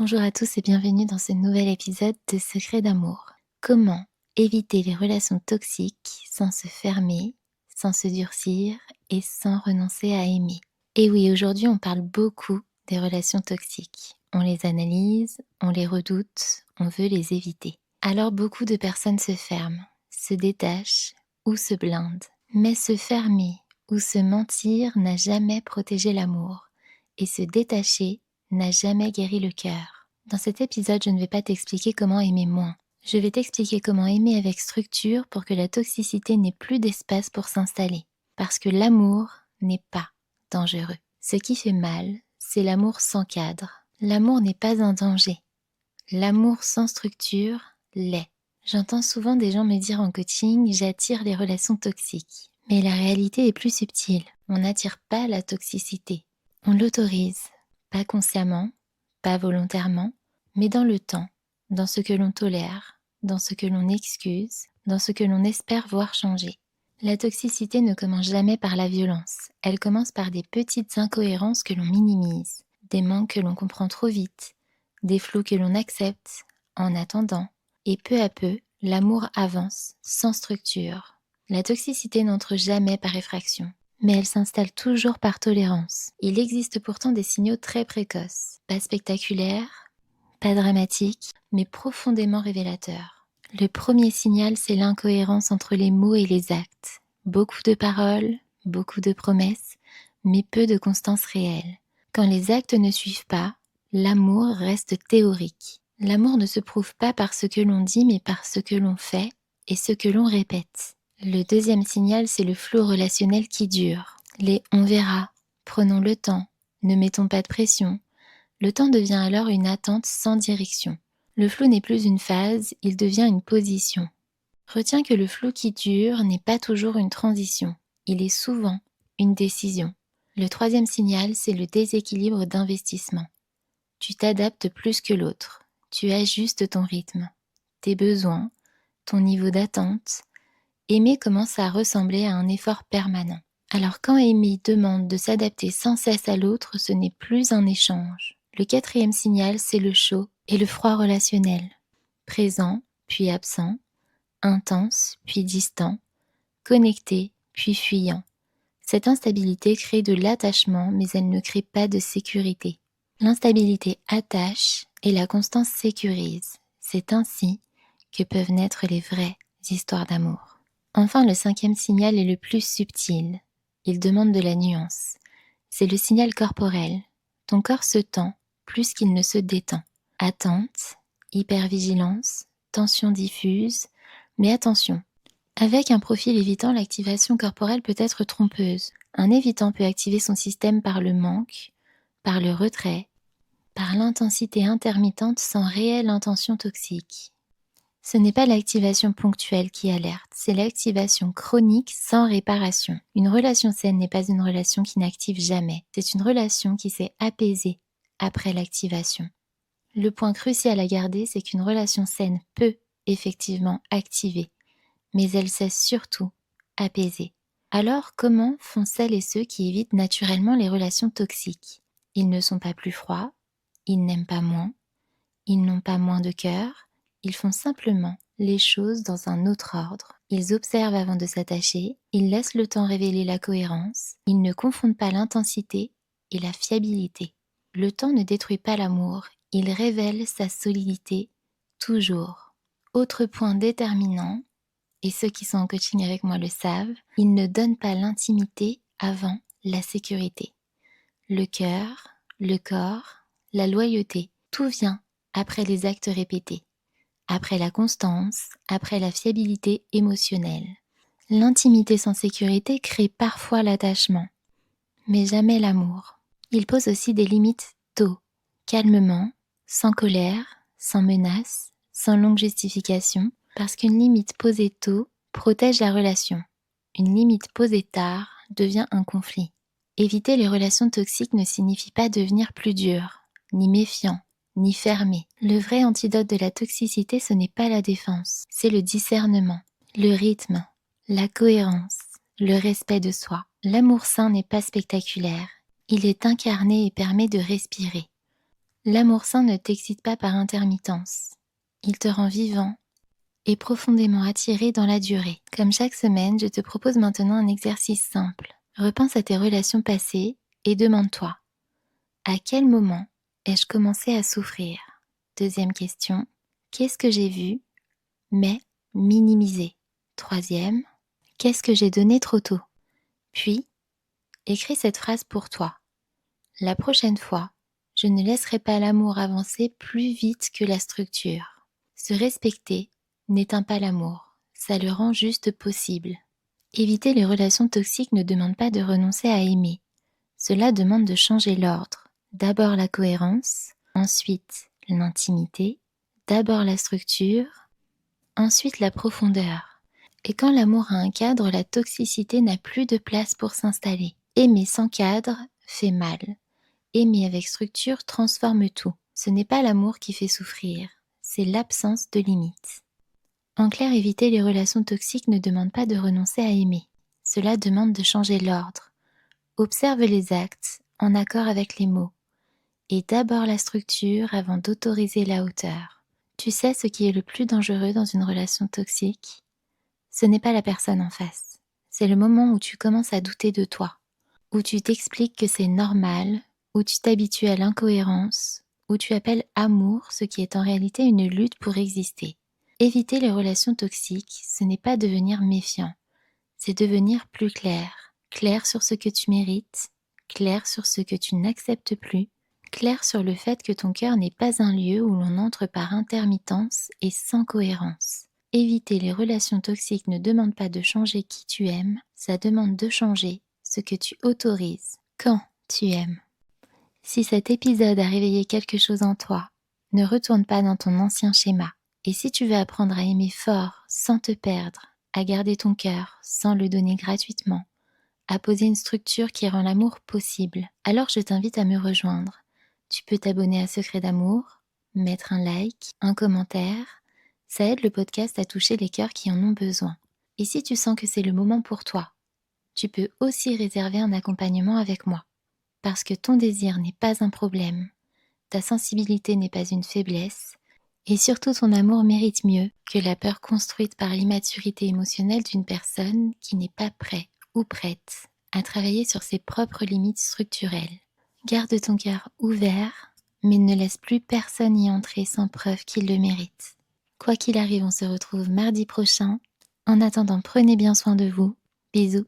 Bonjour à tous et bienvenue dans ce nouvel épisode de Secrets d'amour. Comment éviter les relations toxiques sans se fermer, sans se durcir et sans renoncer à aimer? Et oui, aujourd'hui on parle beaucoup des relations toxiques. On les analyse, on les redoute, on veut les éviter. Alors beaucoup de personnes se ferment, se détachent ou se blindent. Mais se fermer ou se mentir n'a jamais protégé l'amour. Et se détacher n'a jamais guéri le cœur. Dans cet épisode, je ne vais pas t'expliquer comment aimer moins. Je vais t'expliquer comment aimer avec structure pour que la toxicité n'ait plus d'espace pour s'installer. Parce que l'amour n'est pas dangereux. Ce qui fait mal, c'est l'amour sans cadre. L'amour n'est pas un danger. L'amour sans structure l'est. J'entends souvent des gens me dire en coaching « j'attire les relations toxiques ». Mais la réalité est plus subtile. On n'attire pas la toxicité. On l'autorise, pas consciemment, pas volontairement, mais dans le temps, dans ce que l'on tolère, dans ce que l'on excuse, dans ce que l'on espère voir changer. La toxicité ne commence jamais par la violence. Elle commence par des petites incohérences que l'on minimise, des manques que l'on comprend trop vite, des flous que l'on accepte en attendant. Et peu à peu, l'amour avance sans structure. La toxicité n'entre jamais par effraction, mais elle s'installe toujours par tolérance. Il existe pourtant des signaux très précoces, pas spectaculaires, pas dramatiques, mais profondément révélateurs. Le premier signal, c'est l'incohérence entre les mots et les actes. Beaucoup de paroles, beaucoup de promesses, mais peu de constance réelle. Quand les actes ne suivent pas, l'amour reste théorique. L'amour ne se prouve pas par ce que l'on dit, mais par ce que l'on fait et ce que l'on répète. Le deuxième signal, c'est le flou relationnel qui dure. Les « on verra »,« prenons le temps »,« ne mettons pas de pression ». Le temps devient alors une attente sans direction. Le flou n'est plus une phase, il devient une position. Retiens que le flou qui dure n'est pas toujours une transition. Il est souvent une décision. Le troisième signal, c'est le déséquilibre d'investissement. Tu t'adaptes plus que l'autre. Tu ajustes ton rythme, tes besoins, ton niveau d'attente. Aimer commence à ressembler à un effort permanent. Alors quand aimer demande de s'adapter sans cesse à l'autre, ce n'est plus un échange. Le quatrième signal, c'est le chaud et le froid relationnel. Présent, puis absent, intense, puis distant, connecté, puis fuyant. Cette instabilité crée de l'attachement, mais elle ne crée pas de sécurité. L'instabilité attache et la constance sécurise. C'est ainsi que peuvent naître les vraies histoires d'amour. Enfin, le cinquième signal est le plus subtil. Il demande de la nuance. C'est le signal corporel. Ton corps se tend plus qu'il ne se détend. Attente, hypervigilance, tension diffuse, mais attention. Avec un profil évitant, l'activation corporelle peut être trompeuse. Un évitant peut activer son système par le manque, par le retrait, par l'intensité intermittente sans réelle intention toxique. Ce n'est pas l'activation ponctuelle qui alerte, c'est l'activation chronique sans réparation. Une relation saine n'est pas une relation qui n'active jamais, c'est une relation qui s'est apaisée après l'activation. Le point crucial à garder, c'est qu'une relation saine peut effectivement activer, mais elle sait surtout apaiser. Alors comment font celles et ceux qui évitent naturellement les relations toxiques ? Ils ne sont pas plus froids, ils n'aiment pas moins, ils n'ont pas moins de cœur, ils font simplement les choses dans un autre ordre. Ils observent avant de s'attacher, ils laissent le temps révéler la cohérence, ils ne confondent pas l'intensité et la fiabilité. Le temps ne détruit pas l'amour, il révèle sa solidité toujours. Autre point déterminant, et ceux qui sont en coaching avec moi le savent, il ne donne pas l'intimité avant la sécurité. Le cœur, le corps, la loyauté, tout vient après les actes répétés, après la constance, après la fiabilité émotionnelle. L'intimité sans sécurité crée parfois l'attachement, mais jamais l'amour. Il pose aussi des limites tôt, calmement, sans colère, sans menace, sans longue justification, parce qu'une limite posée tôt protège la relation. Une limite posée tard devient un conflit. Éviter les relations toxiques ne signifie pas devenir plus dur, ni méfiant, ni fermé. Le vrai antidote de la toxicité, ce n'est pas la défense, c'est le discernement, le rythme, la cohérence, le respect de soi. L'amour sain n'est pas spectaculaire, il est incarné et permet de respirer. L'amour sain ne t'excite pas par intermittence. Il te rend vivant et profondément attiré dans la durée. Comme chaque semaine, je te propose maintenant un exercice simple. Repense à tes relations passées et demande-toi: à quel moment ai-je commencé à souffrir? Deuxième question: qu'est-ce que j'ai vu, mais minimisé? Troisième: qu'est-ce que j'ai donné trop tôt? Puis, écris cette phrase pour toi. La prochaine fois, je ne laisserai pas l'amour avancer plus vite que la structure. Se respecter n'éteint pas l'amour, ça le rend juste possible. Éviter les relations toxiques ne demande pas de renoncer à aimer. Cela demande de changer l'ordre. D'abord la cohérence, ensuite l'intimité, d'abord la structure, ensuite la profondeur. Et quand l'amour a un cadre, la toxicité n'a plus de place pour s'installer. Aimer sans cadre fait mal. Aimer avec structure transforme tout. Ce n'est pas l'amour qui fait souffrir, c'est l'absence de limites. En clair, éviter les relations toxiques ne demande pas de renoncer à aimer. Cela demande de changer l'ordre. Observe les actes en accord avec les mots. Et d'abord la structure avant d'autoriser la hauteur. Tu sais ce qui est le plus dangereux dans une relation toxique? Ce n'est pas la personne en face. C'est le moment où tu commences à douter de toi, où tu t'expliques que c'est normal, où tu t'habitues à l'incohérence, où tu appelles amour ce qui est en réalité une lutte pour exister. Éviter les relations toxiques, ce n'est pas devenir méfiant, c'est devenir plus clair. Clair sur ce que tu mérites, clair sur ce que tu n'acceptes plus, clair sur le fait que ton cœur n'est pas un lieu où l'on entre par intermittence et sans cohérence. Éviter les relations toxiques ne demande pas de changer qui tu aimes, ça demande de changer ce que tu autorises quand tu aimes. Si cet épisode a réveillé quelque chose en toi, ne retourne pas dans ton ancien schéma. Et si tu veux apprendre à aimer fort sans te perdre, à garder ton cœur sans le donner gratuitement, à poser une structure qui rend l'amour possible, alors je t'invite à me rejoindre. Tu peux t'abonner à Secret d'amour, mettre un like, un commentaire. Ça aide le podcast à toucher les cœurs qui en ont besoin. Et si tu sens que c'est le moment pour toi, tu peux aussi réserver un accompagnement avec moi. Parce que ton désir n'est pas un problème, ta sensibilité n'est pas une faiblesse, et surtout ton amour mérite mieux que la peur construite par l'immaturité émotionnelle d'une personne qui n'est pas prêt ou prête à travailler sur ses propres limites structurelles. Garde ton cœur ouvert, mais ne laisse plus personne y entrer sans preuve qu'il le mérite. Quoi qu'il arrive, on se retrouve mardi prochain. En attendant, prenez bien soin de vous. Bisous.